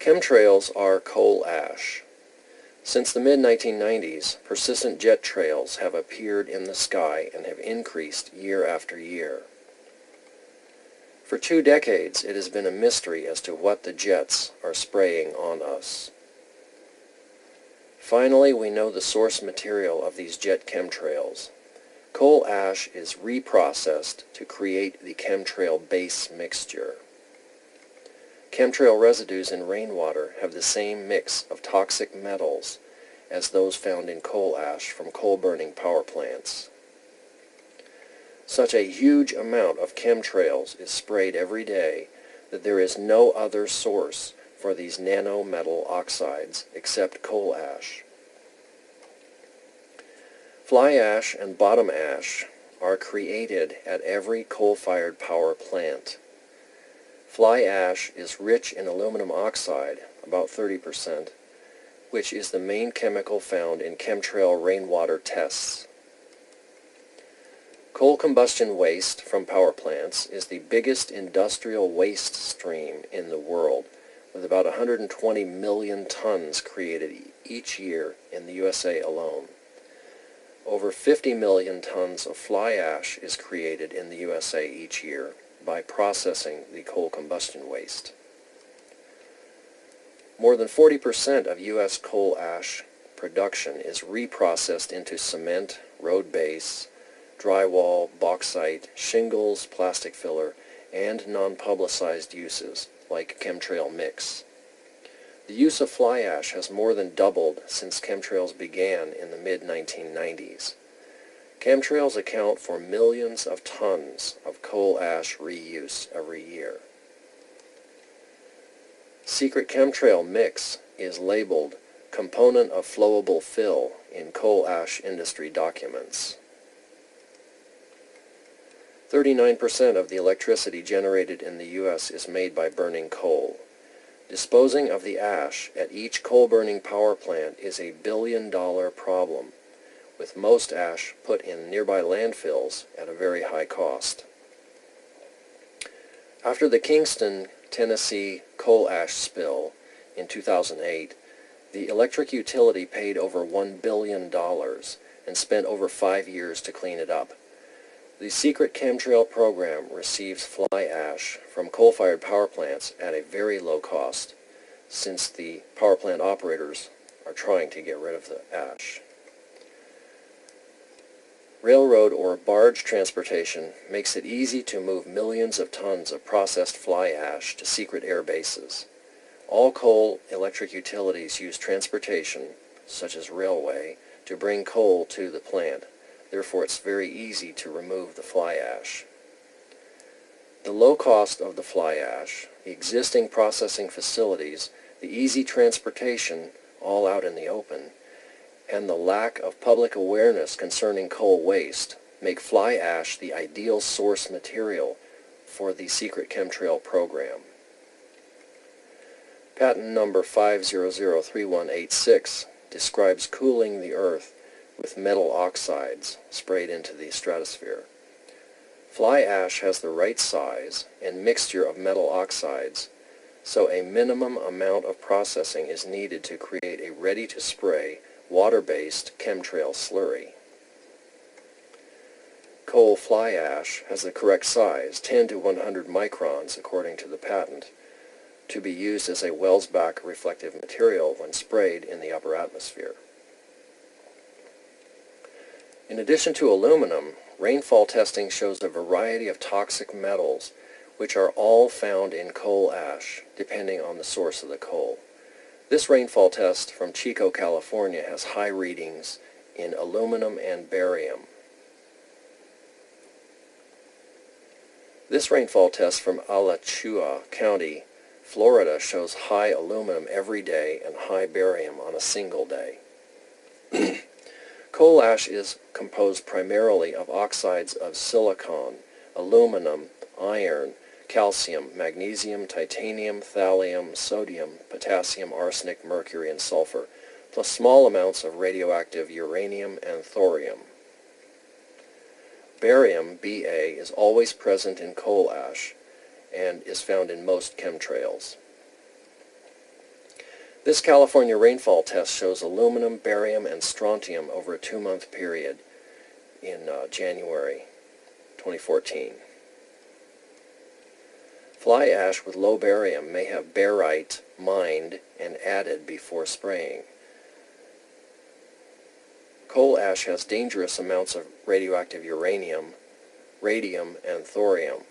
Chemtrails are coal ash. Since the mid-1990s, persistent jet trails have appeared in the sky and have increased year after year. For 2 decades, it has been a mystery as to what the jets are spraying on us. Finally, we know the source material of these jet chemtrails. Coal ash is reprocessed to create the chemtrail base mixture. Chemtrail residues in rainwater have the same mix of toxic metals as those found in coal ash from coal-burning power plants. Such a huge amount of chemtrails is sprayed every day that there is no other source for these nanometal oxides except coal ash. Fly ash and bottom ash are created at every coal-fired power plant. Fly ash is rich in aluminum oxide, about 30%, which is the main chemical found in chemtrail rainwater tests. Coal combustion waste from power plants is the biggest industrial waste stream in the world, with about 120 million tons created each year in the USA alone. Over 50 million tons of fly ash is created in the USA each year by processing the coal combustion waste. More than 40% of U.S. coal ash production is reprocessed into cement, road base, drywall, bauxite, shingles, plastic filler, and non-publicized uses like chemtrail mix. The use of fly ash has more than doubled since chemtrails began in the mid-1990s. Chemtrails account for millions of tons of coal ash reuse every year. Secret chemtrail mix is labeled component of flowable fill in coal ash industry documents. 39% of the electricity generated in the U.S. is made by burning coal. Disposing of the ash at each coal-burning power plant is a billion-dollar problem, with most ash put in nearby landfills at a very high cost. After the Kingston, Tennessee coal ash spill in 2008, the electric utility paid over $1 billion and spent over 5 years to clean it up. The secret chemtrail program receives fly ash from coal-fired power plants at a very low cost, since the power plant operators are trying to get rid of the ash. Railroad or barge transportation makes it easy to move millions of tons of processed fly ash to secret air bases. All coal electric utilities use transportation, such as railway, to bring coal to the plant. Therefore, it's very easy to remove the fly ash. The low cost of the fly ash, the existing processing facilities, the easy transportation, all out in the open, and the lack of public awareness concerning coal waste make fly ash the ideal source material for the secret chemtrail program. Patent number 5003186 describes cooling the earth with metal oxides sprayed into the stratosphere. Fly ash has the right size and mixture of metal oxides, so a minimum amount of processing is needed to create a ready-to-spray water-based chemtrail slurry. Coal fly ash has the correct size, 10 to 100 microns according to the patent, to be used as a Welsbach reflective material when sprayed in the upper atmosphere. In addition to aluminum, rainfall testing shows a variety of toxic metals which are all found in coal ash, depending on the source of the coal. This rainfall test from Chico, California has high readings in aluminum and barium. This rainfall test from Alachua County, Florida shows high aluminum every day and high barium on a single day. Coal ash is composed primarily of oxides of silicon, aluminum, iron, calcium, magnesium, titanium, thallium, sodium, potassium, arsenic, mercury, and sulfur, plus small amounts of radioactive uranium and thorium. Barium, Ba, is always present in coal ash and is found in most chemtrails. This California rainfall test shows aluminum, barium, and strontium over a 2-month period in January 2014. Fly ash with low barium may have barite mined and added before spraying. Coal ash has dangerous amounts of radioactive uranium, radium, and thorium.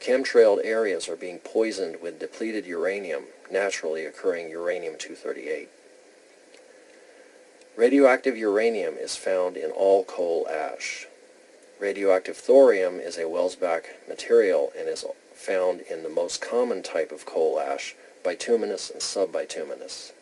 Chemtrailed areas are being poisoned with depleted uranium, naturally occurring uranium-238. Radioactive uranium is found in all coal ash. Radioactive thorium is a Welsbach material and is found in the most common type of coal ash, bituminous and subbituminous.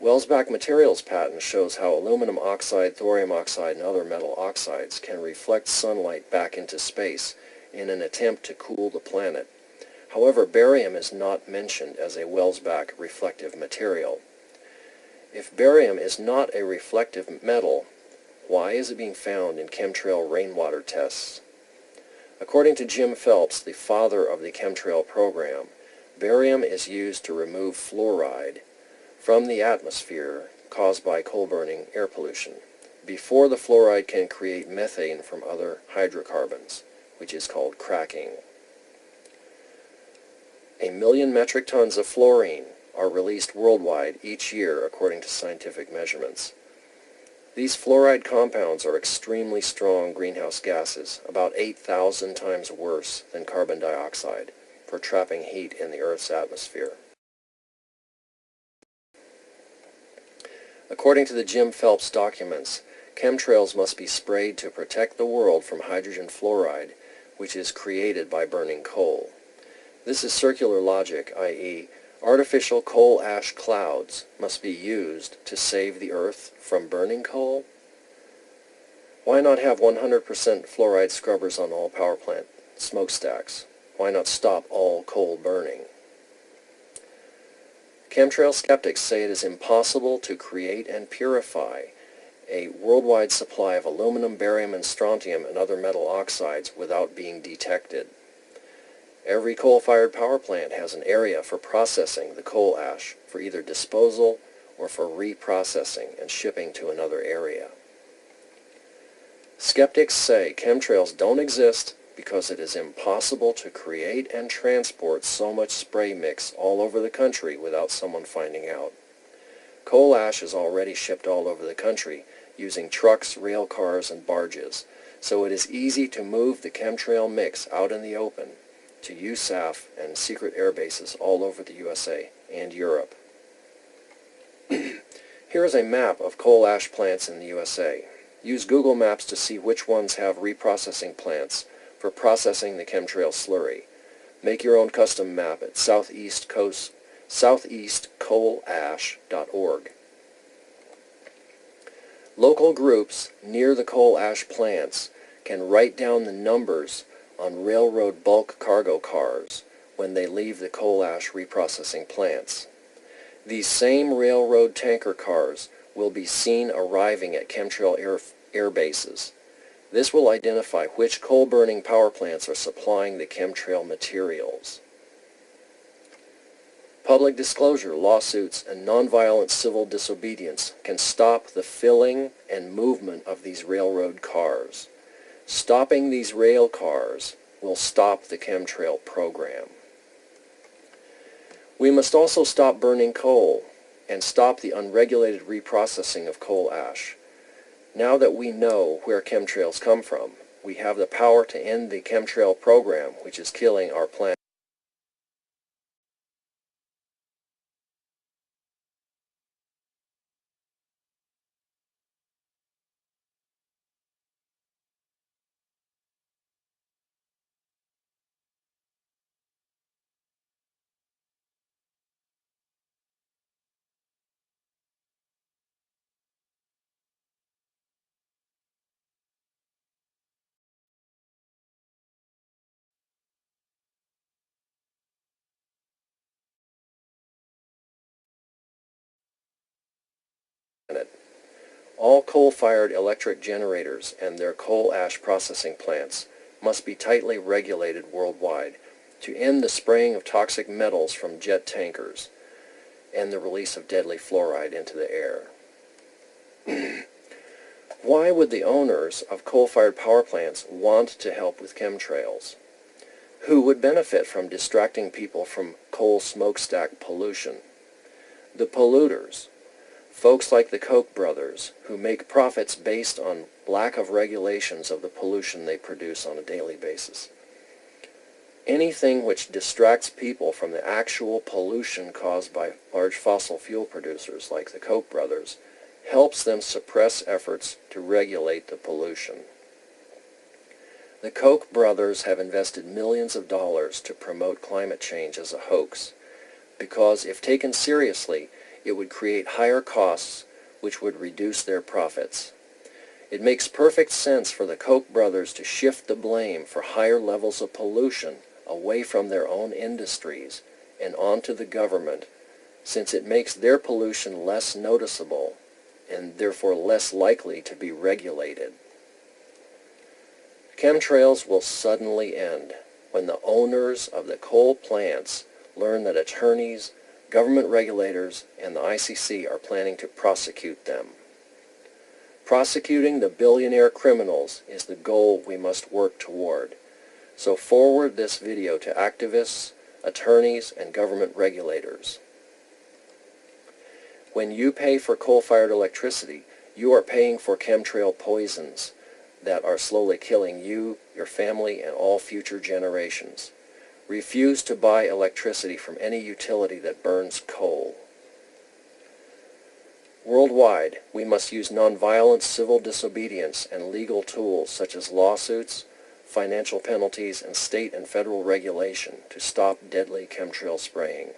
Welsbach materials patent shows how aluminum oxide, thorium oxide, and other metal oxides can reflect sunlight back into space in an attempt to cool the planet. However, barium is not mentioned as a Welsbach reflective material. If barium is not a reflective metal, why is it being found in chemtrail rainwater tests? According to Jim Phelps, the father of the chemtrail program, barium is used to remove fluoride from the atmosphere caused by coal-burning air pollution, before the fluoride can create methane from other hydrocarbons, which is called cracking. 1 million metric tons of fluorine are released worldwide each year according to scientific measurements. These fluoride compounds are extremely strong greenhouse gases, about 8,000 times worse than carbon dioxide, for trapping heat in the Earth's atmosphere. According to the Jim Phelps documents, chemtrails must be sprayed to protect the world from hydrogen fluoride, which is created by burning coal. This is circular logic, i.e., artificial coal ash clouds must be used to save the Earth from burning coal? Why not have 100% fluoride scrubbers on all power plant smokestacks? Why not stop all coal burning? Chemtrail skeptics say it is impossible to create and purify a worldwide supply of aluminum, barium, and strontium and other metal oxides without being detected. Every coal-fired power plant has an area for processing the coal ash for either disposal or for reprocessing and shipping to another area. Skeptics say chemtrails don't exist because it is impossible to create and transport so much spray mix all over the country without someone finding out. Coal ash is already shipped all over the country using trucks, rail cars, and barges, so it is easy to move the chemtrail mix out in the open to USAF and secret air bases all over the USA and Europe. Here is a map of coal ash plants in the USA. Use Google Maps to see which ones have reprocessing plants for processing the chemtrail slurry. Make your own custom map at southeastcoalash.org. Local groups near the coal ash plants can write down the numbers on railroad bulk cargo cars when they leave the coal ash reprocessing plants. These same railroad tanker cars will be seen arriving at chemtrail air bases. This will identify which coal-burning power plants are supplying the chemtrail materials. Public disclosure, lawsuits, and nonviolent civil disobedience can stop the filling and movement of these railroad cars. Stopping these rail cars will stop the chemtrail program. We must also stop burning coal and stop the unregulated reprocessing of coal ash. Now that we know where chemtrails come from, we have the power to end the chemtrail program, which is killing our planet. All coal-fired electric generators and their coal ash processing plants must be tightly regulated worldwide to end the spraying of toxic metals from jet tankers. and the release of deadly fluoride into the air. Why would the owners of coal-fired power plants want to help with chemtrails? Who would benefit from distracting people from coal smokestack pollution? The polluters, folks like the Koch brothers, who make profits based on lack of regulations of the pollution they produce on a daily basis. Anything which distracts people from the actual pollution caused by large fossil fuel producers like the Koch brothers helps them suppress efforts to regulate the pollution. The Koch brothers have invested millions of dollars to promote climate change as a hoax, because if taken seriously, it would create higher costs which would reduce their profits. It makes perfect sense for the Koch brothers to shift the blame for higher levels of pollution away from their own industries and onto the government, since it makes their pollution less noticeable and therefore less likely to be regulated. Chemtrails will suddenly end when the owners of the coal plants learn that attorneys, government regulators, and the ICC are planning to prosecute them. Prosecuting the billionaire criminals is the goal we must work toward. So forward this video to activists, attorneys, and government regulators. When you pay for coal-fired electricity, you are paying for chemtrail poisons that are slowly killing you, your family, and all future generations. Refuse to buy electricity from any utility that burns coal. Worldwide, we must use nonviolent civil disobedience and legal tools such as lawsuits, financial penalties, and state and federal regulation to stop deadly chemtrail spraying.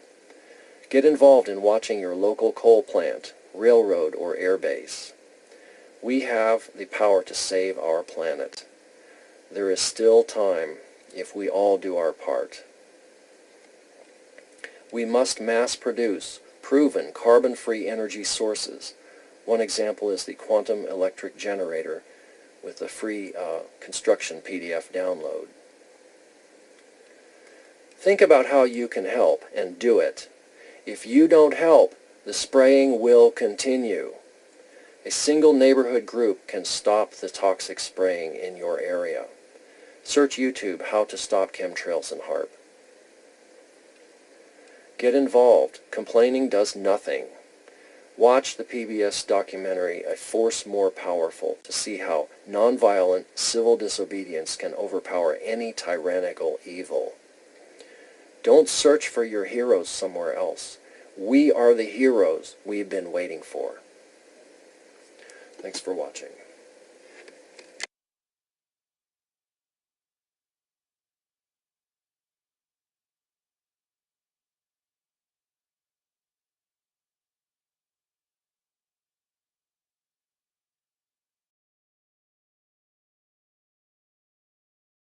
Get involved in watching your local coal plant, railroad, or air base. We have the power to save our planet. There is still time if we all do our part. We must mass produce proven carbon-free energy sources. One example is the quantum electric generator with the free construction PDF download. Think about how you can help and do it. If you don't help, the spraying will continue. A single neighborhood group can stop the toxic spraying in your area. Search YouTube how to stop chemtrails in HARP. Get involved. Complaining does nothing. Watch the PBS documentary A Force More Powerful to see how nonviolent civil disobedience can overpower any tyrannical evil. Don't search for your heroes somewhere else. We are the heroes we've been waiting for. Thanks for watching.